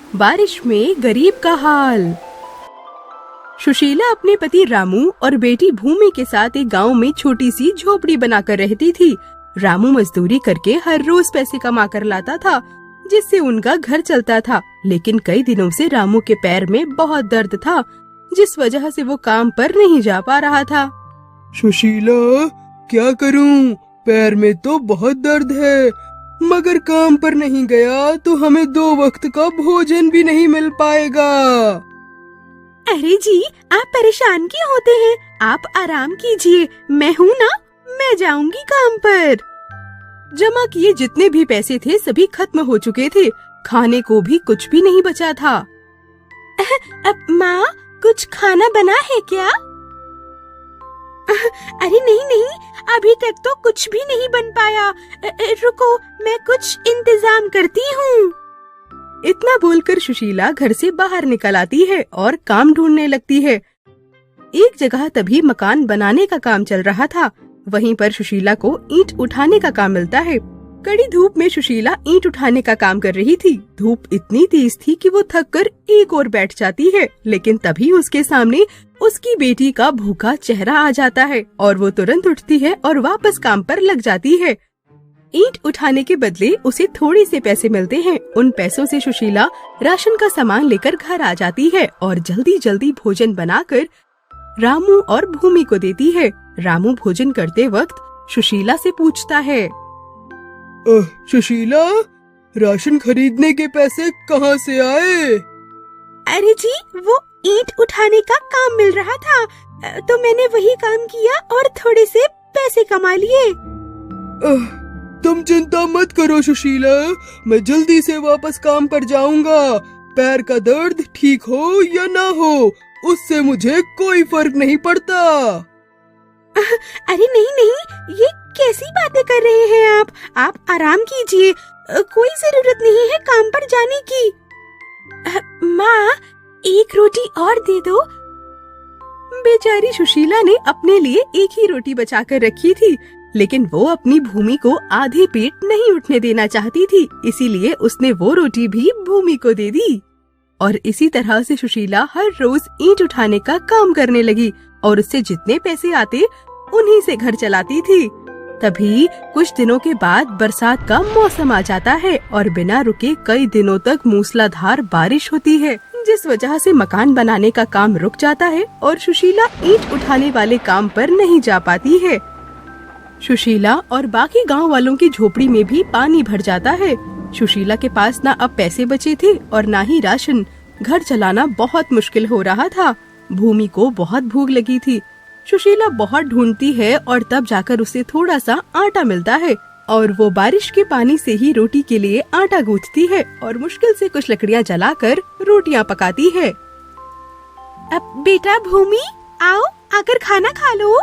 बारिश में गरीब का हाल। सुशीला अपने पति रामू और बेटी भूमि के साथ एक गांव में छोटी सी झोपड़ी बनाकर रहती थी। रामू मजदूरी करके हर रोज पैसे कमा कर लाता था, जिससे उनका घर चलता था। लेकिन कई दिनों से रामू के पैर में बहुत दर्द था, जिस वजह से वो काम पर नहीं जा पा रहा था। सुशीला, क्या करूं? पैर में तो बहुत दर्द है, मगर काम पर नहीं गया तो हमें 2 वक्त का भोजन भी नहीं मिल पाएगा। अरे जी, आप परेशान क्यों होते हैं? आप आराम कीजिए, मैं हूँ ना, मैं जाऊंगी काम पर। जमा किए जितने भी पैसे थे सभी खत्म हो चुके थे, खाने को भी कुछ भी नहीं बचा था। अब माँ, कुछ खाना बना है क्या? अरे नहीं, अभी तक तो कुछ भी नहीं बन पाया। रुको, मैं कुछ इंतजाम करती हूँ। इतना बोलकर सुशीला घर से बाहर निकल आती है और काम ढूंढने लगती है। एक जगह तभी मकान बनाने का काम चल रहा था। वहीं पर सुशीला को ईंट उठाने का काम मिलता है। कड़ी धूप में सुशीला ईंट उठाने का काम कर रही थी। धूप इतनी तेज थी कि वो थक कर एक ओर बैठ जाती है, लेकिन तभी उसके सामने उसकी बेटी का भूखा चेहरा आ जाता है और वो तुरंत उठती है और वापस काम पर लग जाती है। ईंट उठाने के बदले उसे थोड़े से पैसे मिलते हैं। उन पैसों से सुशीला राशन का सामान लेकर घर आ जाती है और जल्दी जल्दी भोजन बनाकर रामू और भूमि को देती है। रामू भोजन करते वक्त सुशीला से पूछता है, सुशीला, राशन खरीदने के पैसे कहाँ से आए? अरे जी, वो ईंट उठाने का काम मिल रहा था, तो मैंने वही काम किया और थोड़े से पैसे कमा लिए। तुम चिंता मत करो सुशीला, मैं जल्दी से वापस काम पर जाऊंगा। पैर का दर्द ठीक हो या ना हो, उससे मुझे कोई फर्क नहीं पड़ता। अरे नहीं, ये कैसी बातें कर रहे हैं आप आराम कीजिए, कोई जरूरत नहीं है काम पर जाने की। माँ, एक रोटी और दे दो। बेचारी सुशीला ने अपने लिए एक ही रोटी बचाकर रखी थी, लेकिन वो अपनी भूमि को आधे पेट नहीं उठने देना चाहती थी, इसीलिए उसने वो रोटी भी भूमि को दे दी। और इसी तरह से सुशीला हर रोज ईंट उठाने का काम करने लगी और उससे जितने पैसे आते उन्हीं से घर चलाती थी। तभी कुछ दिनों के बाद बरसात का मौसम आ जाता है और बिना रुके कई दिनों तक मूसलाधार बारिश होती है, जिस वजह से मकान बनाने का काम रुक जाता है और सुशीला ईंट उठाने वाले काम पर नहीं जा पाती है। सुशीला और बाकी गांव वालों की झोपड़ी में भी पानी भर जाता है। सुशीला के पास ना अब पैसे बचे थे और ना ही राशन। घर चलाना बहुत मुश्किल हो रहा था। भूमि को बहुत भूख लगी थी। सुशीला बहुत ढूंढती है और तब जाकर उसे थोड़ा सा आटा मिलता है और वो बारिश के पानी से ही रोटी के लिए आटा गूंथती है और मुश्किल से कुछ लकड़ियां जलाकर रोटियां पकाती है। अब बेटा भूमि, आओ आकर खाना खा लो।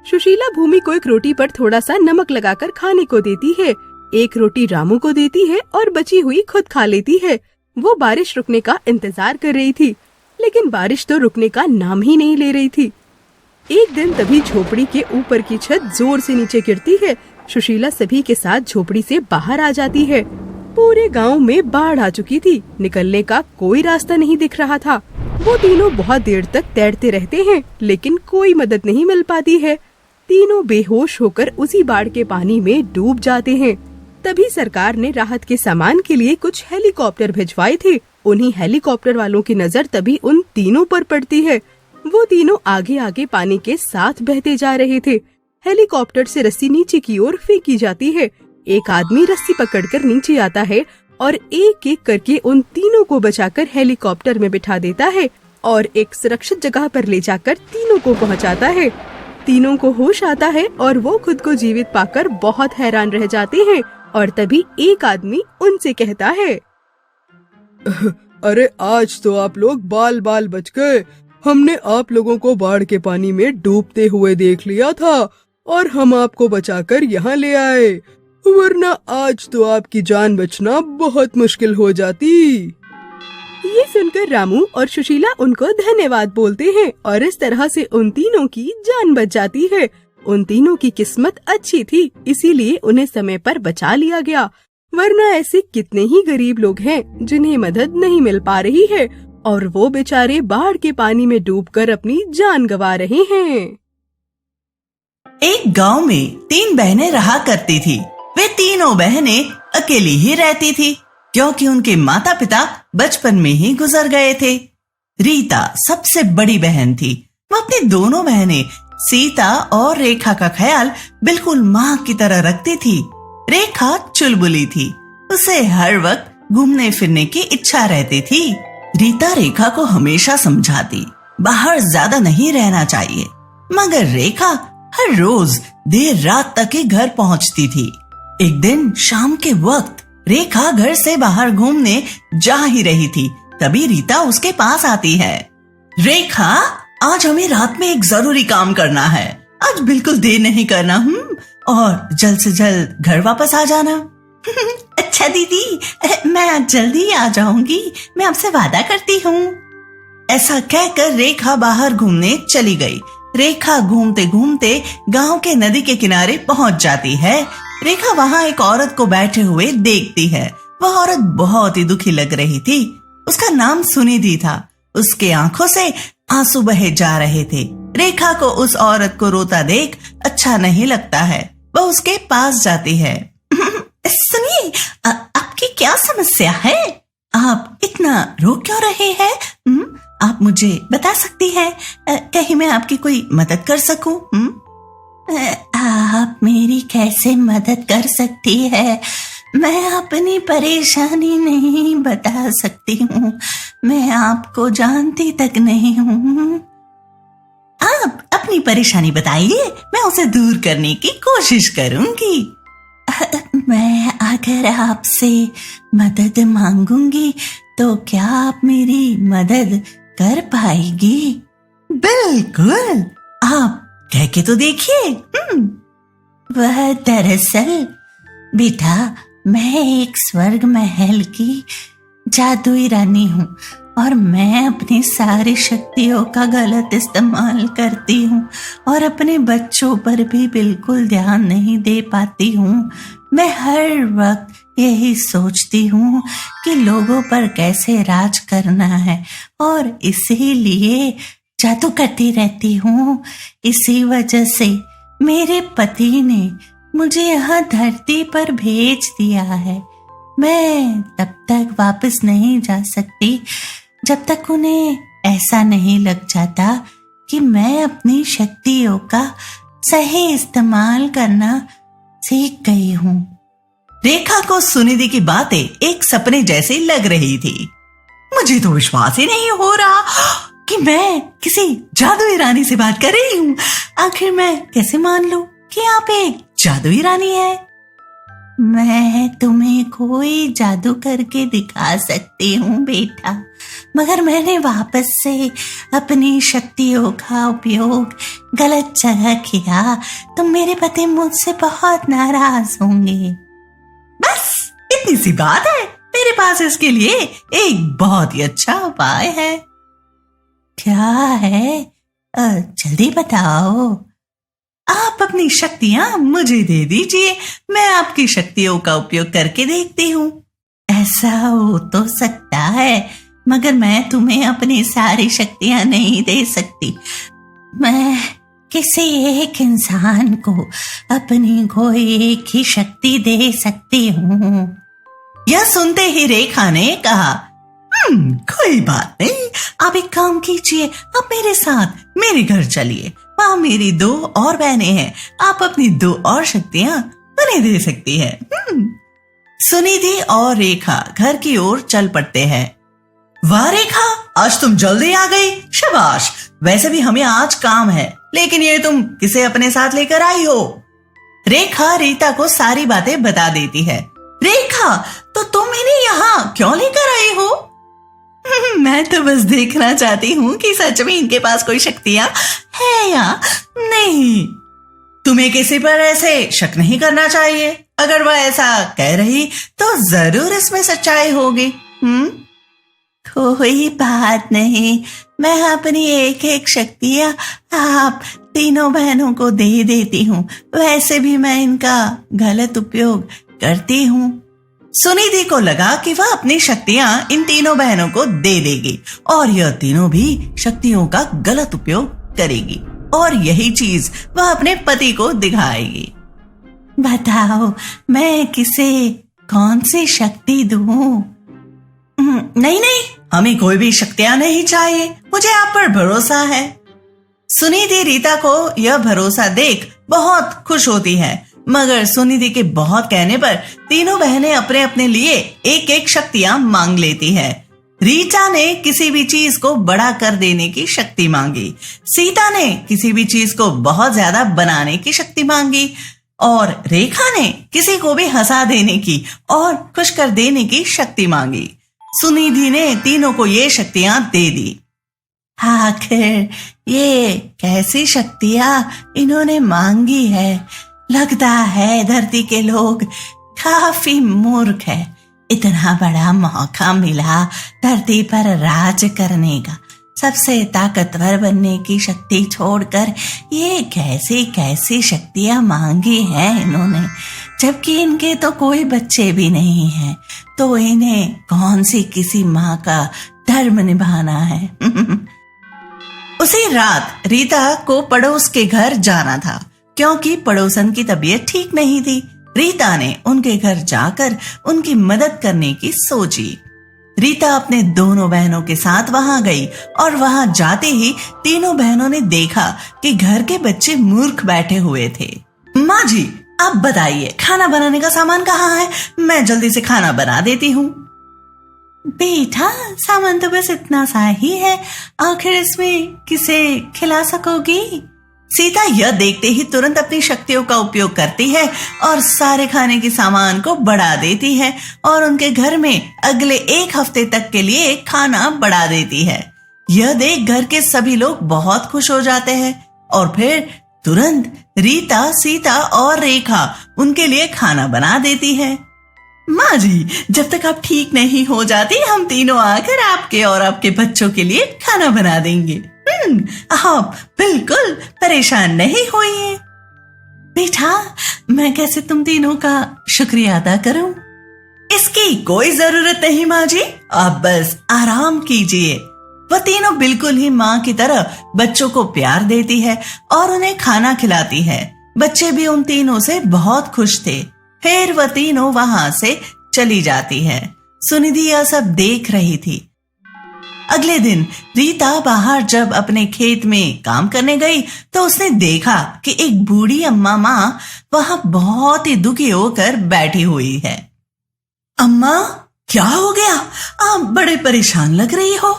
सुशीला भूमि को एक रोटी पर थोड़ा सा नमक लगाकर खाने को देती है। एक रोटी रामू को देती है और बची हुई खुद खा लेती है। वो बारिश रुकने का इंतजार कर रही थी, लेकिन बारिश तो रुकने का नाम ही नहीं ले रही थी। एक दिन तभी झोपड़ी के ऊपर की छत जोर से नीचे गिरती है। सुशीला सभी के साथ झोपड़ी से बाहर आ जाती है। पूरे गांव में बाढ़ आ चुकी थी। निकलने का कोई रास्ता नहीं दिख रहा था। वो तीनों बहुत देर तक तैरते रहते हैं, लेकिन कोई मदद नहीं मिल पाती है। तीनों बेहोश होकर उसी बाढ़ के पानी में डूब जाते हैं। तभी सरकार ने राहत के सामान के लिए कुछ हेलीकॉप्टर भिजवाए थे। उन्हीं हेलीकॉप्टर वालों की नजर तभी उन तीनों पर पड़ती है। वो तीनों आगे आगे पानी के साथ बहते जा रहे थे। हेलीकॉप्टर से रस्सी नीचे की ओर फेंकी जाती है। एक आदमी रस्सी पकड़कर नीचे आता है और एक एक करके उन तीनों को बचाकर हेलीकॉप्टर में बिठा देता है और एक सुरक्षित जगह पर ले जाकर तीनों को पहुंचाता है। तीनों को होश आता है और वो खुद को जीवित पाकर बहुत हैरान रह जाते हैं। और तभी एक आदमी उनसे कहता है, अरे आज तो आप लोग बाल बाल बच गए। हमने आप लोगों को बाढ़ के पानी में डूबते हुए देख लिया था और हम आपको बचाकर यहाँ ले आए, वरना आज तो आपकी जान बचना बहुत मुश्किल हो जाती। ये सुनकर रामू और सुशीला उनको धन्यवाद बोलते हैं और इस तरह से उन तीनों की जान बच जाती है। उन तीनों की किस्मत अच्छी थी, इसीलिए उन्हें समय पर बचा लिया गया। वरना ऐसे कितने ही गरीब लोग हैं जिन्हें मदद नहीं मिल पा रही है और वो बेचारे बाढ़ के पानी में डूबकर अपनी जान गंवा रहे हैं। एक गांव में 3 बहनें रहा करती थी। वे तीनों बहनें अकेली ही रहती थी क्योंकि उनके माता पिता बचपन में ही गुजर गए थे। रीता सबसे बड़ी बहन थी। वो अपनी दोनों बहनें सीता और रेखा का ख्याल बिल्कुल माँ की तरह रखती थी। रेखा चुलबुली थी। उसे हर वक्त घूमने फिरने की इच्छा रहती थी। रीता रेखा को हमेशा समझाती, बाहर ज्यादा नहीं रहना चाहिए, मगर रेखा हर रोज देर रात तक ही घर पहुंचती थी। एक दिन शाम के वक्त रेखा घर से बाहर घूमने जा ही रही थी, तभी रीता उसके पास आती है। रेखा, आज हमें रात में एक जरूरी काम करना है। आज बिल्कुल देर नहीं करना और जल्द से जल्द घर वापस आ जाना। अच्छा दीदी, मैं आज जल्दी आ जाऊंगी, मैं आपसे वादा करती हूँ। ऐसा कहकर रेखा बाहर घूमने चली गई। रेखा घूमते घूमते गांव के नदी के किनारे पहुंच जाती है। रेखा वहां एक औरत को बैठे हुए देखती है। वह औरत बहुत ही दुखी लग रही थी। उसका नाम सुनिधि था। उसके आंखों से आंसू बहे जा रहे थे। रेखा को उस औरत को रोता देख अच्छा नहीं लगता है। वह उसके पास जाती है। सुनिए, आपकी क्या समस्या है? आप इतना रो क्यों रहे हैं? आप मुझे बता सकती हैं? कहीं मैं आपकी कोई मदद कर सकूं? आप मेरी कैसे मदद कर सकती है? मैं अपनी परेशानी नहीं बता सकती हूँ। मैं आपको जानती तक नहीं हूँ। आप अपनी परेशानी बताइए, मैं उसे दूर करने की कोशिश करूंगी। मैं अगर आपसे मदद मांगूंगी तो क्या आप मेरी मदद कर पाएगी? बिल्कुल, आप कह के तो देखिए। वह दरअसल बेटा, मैं एक स्वर्ग महल की जादुई रानी हूँ और मैं अपनी सारी शक्तियों का गलत इस्तेमाल करती हूँ और अपने बच्चों पर भी बिल्कुल ध्यान नहीं दे पाती हूँ। मैं हर वक्त यही सोचती हूँ कि लोगों पर कैसे राज करना है और इसीलिए जादू करती रहती हूँ। इसी वजह से मेरे पति ने मुझे यहाँ धरती पर भेज दिया है। मैं तब तक वापस नहीं जा सकती जब तक उन्हें ऐसा नहीं लग जाता कि मैं अपनी शक्तियों का सही इस्तेमाल करना सीख गई हूँ। रेखा को सुनिधि की बातें एक सपने जैसी लग रही थी। मुझे तो विश्वास ही नहीं हो रहा कि मैं किसी जादुई रानी से बात कर रही हूँ। आखिर मैं कैसे मान लूं कि आप एक जादुई रानी है? मैं तुम्हें कोई जादू करके दिखा सकती हूँ बेटा, मगर मैंने वापस से अपनी शक्तियों का उपयोग गलत जगह किया तो मेरे पति मुझसे बहुत नाराज होंगे। बस इतनी सी बात है। मेरे पास इसके लिए एक बहुत ही अच्छा उपाय है। क्या है? जल्दी बताओ। आप अपनी शक्तियां मुझे दे दीजिए, मैं आपकी शक्तियों का उपयोग करके देखती हूँ। ऐसा हो तो सकता है, मगर मैं तुम्हें अपनी सारी शक्तियां नहीं दे सकती। मैं किसी एक इंसान को अपनी कोई एक ही शक्ति दे सकती हूँ। यह सुनते ही रेखा ने कहा, कोई बात नहीं, आप एक काम कीजिए, आप मेरे साथ मेरे घर चलिए। वहाँ मेरी 2 और बहनें हैं, आप अपनी 2 और शक्तियां उन्हें दे सकती है। सुनिधि और रेखा घर की ओर चल पड़ते हैं। वाह रेखा, आज तुम जल्दी आ गई, शाबाश। वैसे भी हमें आज काम है, लेकिन ये तुम किसे अपने साथ लेकर आई हो? रेखा रीता को सारी बातें बता देती है। रेखा, तो तुम इन्हें यहाँ क्यों लेकर आई हो? मैं तो बस देखना चाहती हूँ कि सच में इनके पास कोई शक्तियां है या नहीं। तुम्हें किसी पर ऐसे शक नहीं करना चाहिए। अगर वह ऐसा कह रही तो जरूर इसमें सच्चाई होगी। कोई बात नहीं, मैं अपनी एक एक शक्तियां आप तीनों बहनों को दे देती हूँ। वैसे भी मैं इनका गलत उपयोग करती हूँ। सुनिधि को लगा कि वह अपनी शक्तियां इन तीनों बहनों को दे देगी और यह तीनों भी शक्तियों का गलत उपयोग करेगी और यही चीज वह अपने पति को दिखाएगी। बताओ मैं किसे कौन सी शक्ति दूं? नहीं नहीं, हमें कोई भी शक्तियां नहीं चाहिए, मुझे आप पर भरोसा है। सुनिधि रीता को यह भरोसा देख बहुत खुश होती है, मगर सुनिधि के बहुत कहने पर तीनों बहनें अपने अपने लिए एक एक शक्तियां मांग लेती है। रीता ने किसी भी चीज को बड़ा कर देने की शक्ति मांगी, सीता ने किसी भी चीज को बहुत ज्यादा बनाने की शक्ति मांगी और रेखा ने किसी को भी हंसा देने की और खुश कर देने की शक्ति मांगी। सुनिधि ने तीनों को ये शक्तियां दे दी। आखिर ये कैसी शक्तियां इन्होंने मांगी है? लगता है धरती के लोग काफी मूर्ख है। इतना बड़ा मौका मिला धरती पर राज करने का, सबसे ताकतवर बनने की शक्ति छोड़कर ये कैसी कैसी शक्तियां मांगी हैं इन्होंने, जबकि इनके तो कोई बच्चे भी नहीं हैं, तो इन्हें कौन सी किसी माँ का धर्म निभाना है। उसी रात रीता को पड़ोस के घर जाना था, क्योंकि पड़ोसन की तबीयत ठीक नहीं थी। रीता ने उनके घर जाकर उनकी मदद करने की सोची। रीता अपने दोनों बहनों के साथ वहां गई और वहां जाते ही तीनों बहनों ने देखा कि घर के बच्चे मूर्ख बैठे हुए थे। माँ जी, आप बताइए खाना बनाने का सामान कहाँ है? मैं जल्दी से खाना बना देती हूँ। बेटा, सामान तो बस इतना सा ही है, आखिर इसमें किसे खिला सकोगी? सीता यह देखते ही तुरंत अपनी शक्तियों का उपयोग करती है और सारे खाने के सामान को बढ़ा देती है और उनके घर में अगले 1 हफ्ते तक के लिए खाना बढ़ा देती है। यह देख घर के सभी लोग बहुत खुश हो जाते हैं और फिर तुरंत रीता, सीता और रेखा उनके लिए खाना बना देती है। माँ जी, जब तक आप ठीक नहीं हो जाती हम तीनों आकर आपके और आपके बच्चों के लिए खाना बना देंगे। आप बिल्कुल परेशान नहीं होइए। बेटा, मैं कैसे तुम तीनों का शुक्रिया अदा करूं? इसकी कोई जरूरत नहीं माँ जी, आप बस आराम कीजिए। वह तीनों बिल्कुल ही माँ की तरह बच्चों को प्यार देती है और उन्हें खाना खिलाती है। बच्चे भी उन तीनों से बहुत खुश थे। फिर वह तीनों वहां से चली जाती है। सुनिधि यह सब देख रही थी। अगले दिन रीता बाहर जब अपने खेत में काम करने गई तो उसने देखा कि एक बूढ़ी अम्मा माँ वहां बहुत ही दुखी होकर बैठी हुई है। अम्मा, क्या हो गया? आप बड़े परेशान लग रही हो।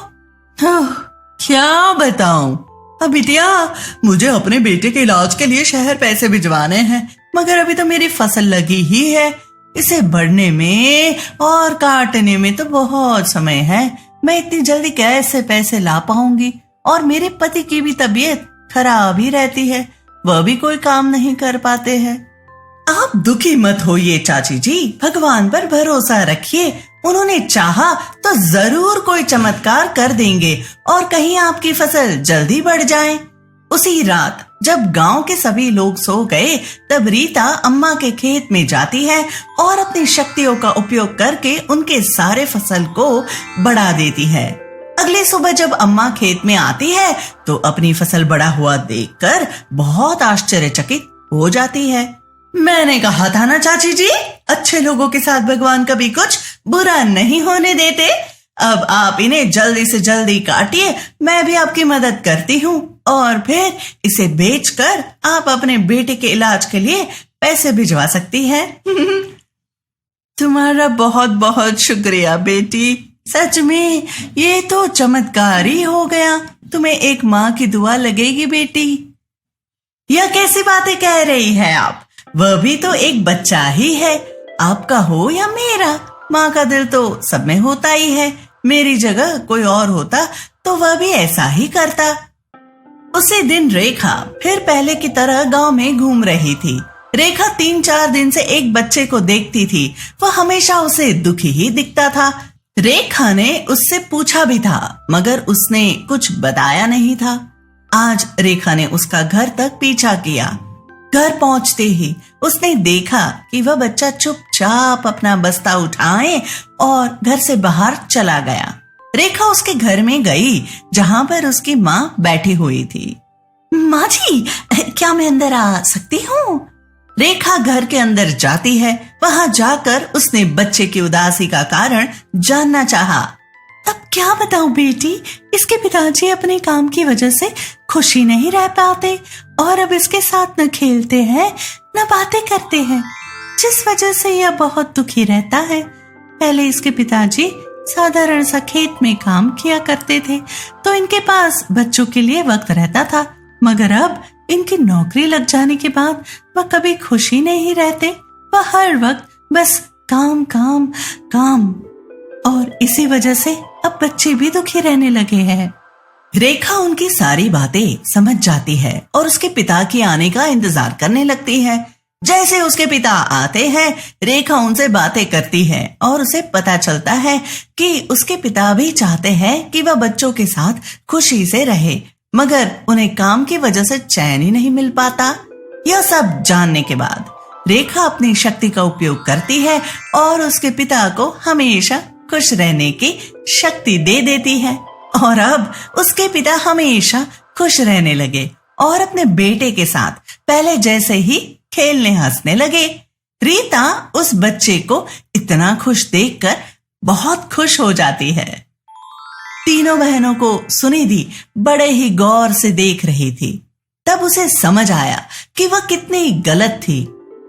क्या बताऊं? बिटिया, मुझे अपने बेटे के इलाज के लिए शहर पैसे भिजवाने हैं, मगर अभी तो मेरी फसल लगी ही है। इसे बढ़ने में और काटने में तो बहुत समय है। मैं इतनी जल्दी कैसे पैसे ला पाऊंगी? और मेरे पति की भी तबीयत खराब ही रहती है, वह भी कोई काम नहीं कर पाते हैं। आप दुखी मत होइए चाची जी, भगवान पर भरोसा रखिए। उन्होंने चाहा तो जरूर कोई चमत्कार कर देंगे और कहीं आपकी फसल जल्दी बढ़ जाए। उसी रात जब गांव के सभी लोग सो गए, तब रीता अम्मा के खेत में जाती है और अपनी शक्तियों का उपयोग करके उनके सारे फसल को बढ़ा देती है। अगले सुबह जब अम्मा खेत में आती है तो अपनी फसल बड़ा हुआ देखकर बहुत आश्चर्यचकित हो जाती है। मैंने कहा था ना चाची जी, अच्छे लोगों के साथ भगवान कभी कुछ बुरा नहीं होने देते। अब आप इन्हें जल्दी से जल्दी काटिए, मैं भी आपकी मदद करती हूँ और फिर इसे बेचकर आप अपने बेटे के इलाज के लिए पैसे भिजवा सकती हैं। तुम्हारा बहुत बहुत शुक्रिया बेटी, सच में ये तो चमत्कार ही हो गया। तुम्हें एक माँ की दुआ लगेगी बेटी। यह कैसी बातें कह रही है आप? वह भी तो एक बच्चा ही है, आपका हो या मेरा। माँ का दिल तो सब में होता ही है। मेरी जगह कोई और होता तो वह भी ऐसा ही करता। उसी दिन रेखा फिर पहले की तरह गांव में घूम रही थी। रेखा 3-4 दिन से एक बच्चे को देखती थी, वह हमेशा उसे दुखी ही दिखता था। रेखा ने उससे पूछा भी था, मगर उसने कुछ बताया नहीं था। आज रेखा ने उसका घर तक पीछा किया। घर पहुंचते ही उसने देखा कि वह बच्चा चुपचाप अपना बस्ता उठाए और घर से बाहर चला गया। रेखा उसके घर में गई जहां पर उसकी माँ बैठी हुई थी। माँ जी, क्या मैं अंदर आ सकती हूँ? रेखा घर के अंदर जाती है। वहां जाकर उसने बच्चे की उदासी का कारण जानना चाहा। अब क्या बताऊं बेटी, इसके पिताजी अपने काम की वजह से खुशी नहीं रह पाते और अब इसके साथ न खेलते हैं न बातें करते हैं, जिस वजह से यह बहुत दुखी रहता है। पहले इसके पिताजी साधारण सा खेत में काम किया करते थे तो इनके पास बच्चों के लिए वक्त रहता था, मगर अब इनकी नौकरी लग जाने के बाद वह कभी खुशी नहीं रहते। वह हर वक्त बस काम काम काम, और इसी वजह से अब बच्चे भी दुखी रहने लगे हैं। रेखा उनकी सारी बातें समझ जाती है और उसके पिता के आने का इंतजार करने लगती है। जैसे उसके पिता आते हैं, रेखा उनसे बातें करती है और उसे पता चलता है कि उसके पिता भी चाहते हैं कि वह बच्चों के साथ खुशी से रहे, मगर उन्हें काम की वजह से चैन ही नहीं मिल पाता। यह सब जानने के बाद रेखा अपनी शक्ति का उपयोग करती है और उसके पिता को हमेशा खुश रहने की शक्ति दे देती है। और अब उसके पिता हमेशा खुश रहने लगे और अपने बेटे के साथ पहले जैसे ही खेलने हंसने लगे। रीता उस बच्चे को इतना खुश देखकर बहुत खुश हो जाती है। तीनों बहनों को सुनिधि बड़े ही गौर से देख रही थी। तब उसे समझ आया कि वह कितनी गलत थी।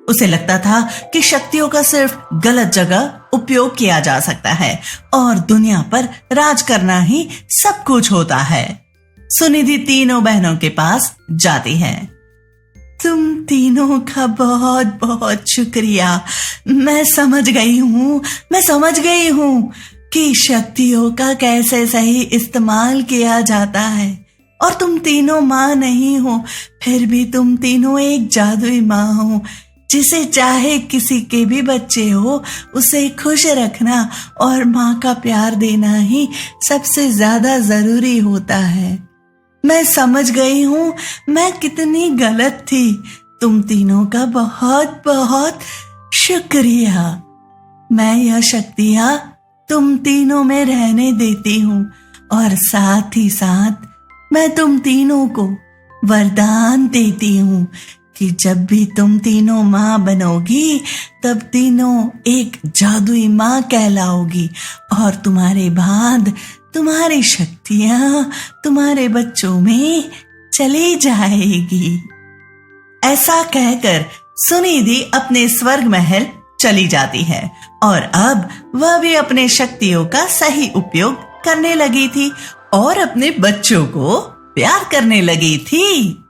उसे लगता था कि शक्तियों का सिर्फ गलत जगह उपयोग किया जा सकता है और दुनिया पर राज करना ही सब कुछ होता है। सुनिधि तीनों बहनों के पास जाती है। तुम तीनों का बहुत बहुत शुक्रिया। मैं समझ गई हूँ कि शक्तियों का कैसे सही इस्तेमाल किया जाता है। और तुम तीनों माँ नहीं हो, फिर भी तुम तीनों एक जादुई माँ हो, जिसे चाहे किसी के भी बच्चे हो उसे खुश रखना और माँ का प्यार देना ही सबसे ज्यादा जरूरी होता है। मैं समझ गई हूँ मैं कितनी गलत थी। तुम तीनों का बहुत बहुत शुक्रिया। मैं यह शक्तियाँ तुम तीनों में रहने देती हूँ और साथ ही साथ मैं तुम तीनों को वरदान देती हूँ कि जब भी तुम तीनों माँ बनोगी तब तीनों एक जादुई माँ कहलाओगी और तुम्हारे बाद तुम्हारी शक्तियाँ तुम्हारे बच्चों में चली जाएगी। ऐसा कहकर सुनिधि अपने स्वर्ग महल चली जाती है और अब वह भी अपने शक्तियों का सही उपयोग करने लगी थी और अपने बच्चों को प्यार करने लगी थी।